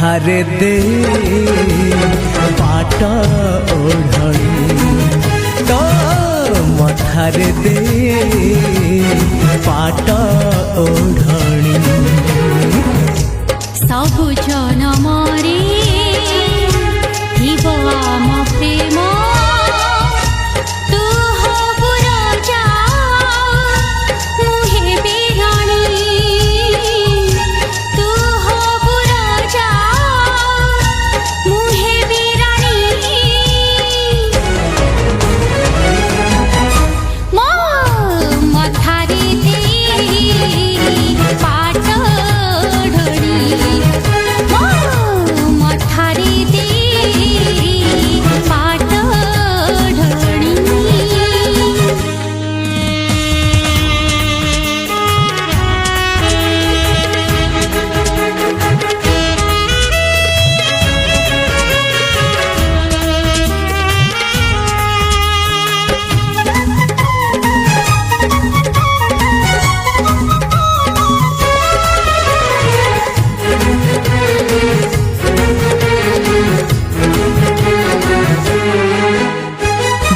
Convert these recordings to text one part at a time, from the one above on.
मथारे दे पाट ओढ़णी तो मथारे दे पाट ओढ़णी सबु जनमरे थिब आम प्रेम तू हबु राजा मुहे बिराणी तू हबु राजा मुहे बिराणी मो मथारे दे पाट ओढ़णी मो मथारे दे पाट ओढ़णी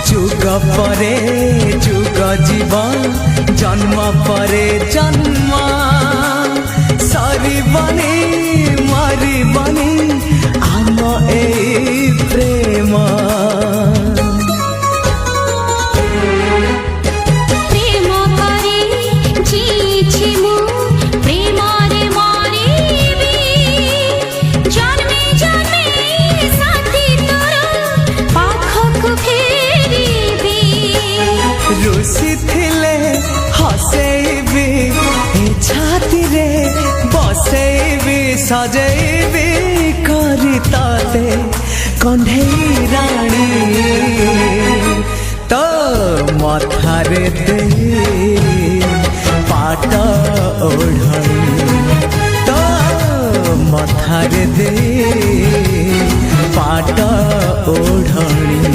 जुग परे जुग जीवन जन्म परे जन्म सरीबनी मरीबनी आम ए प्रेम प्रेम करे जीछि मु प्रेम रे मरिबी जन्मे जन्मे साथी तोर पाखक फेरिबी रुसी थिले हसेबी छाती रे बसेबी सजेबी करी ताते कंढेई राणी तो मथारे दे पाट ओढ़णी तो मथारे दे पाट ओढ़णी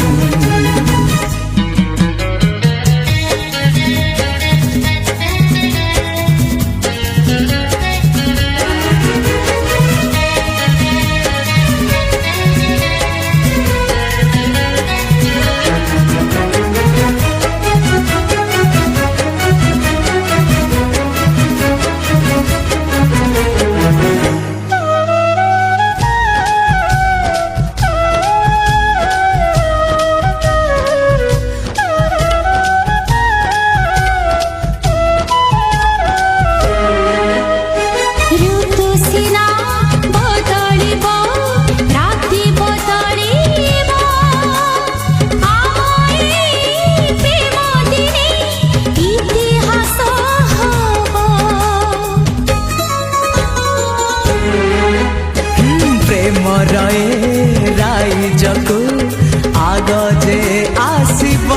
ऋतु सिना बदलिब राति बदलिब आम ए प्रेम दिने इतिहास हब प्रेम रए राइजको आग जे आसिब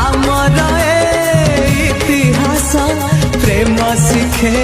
आमर ए इतिहास प्रेम शिखे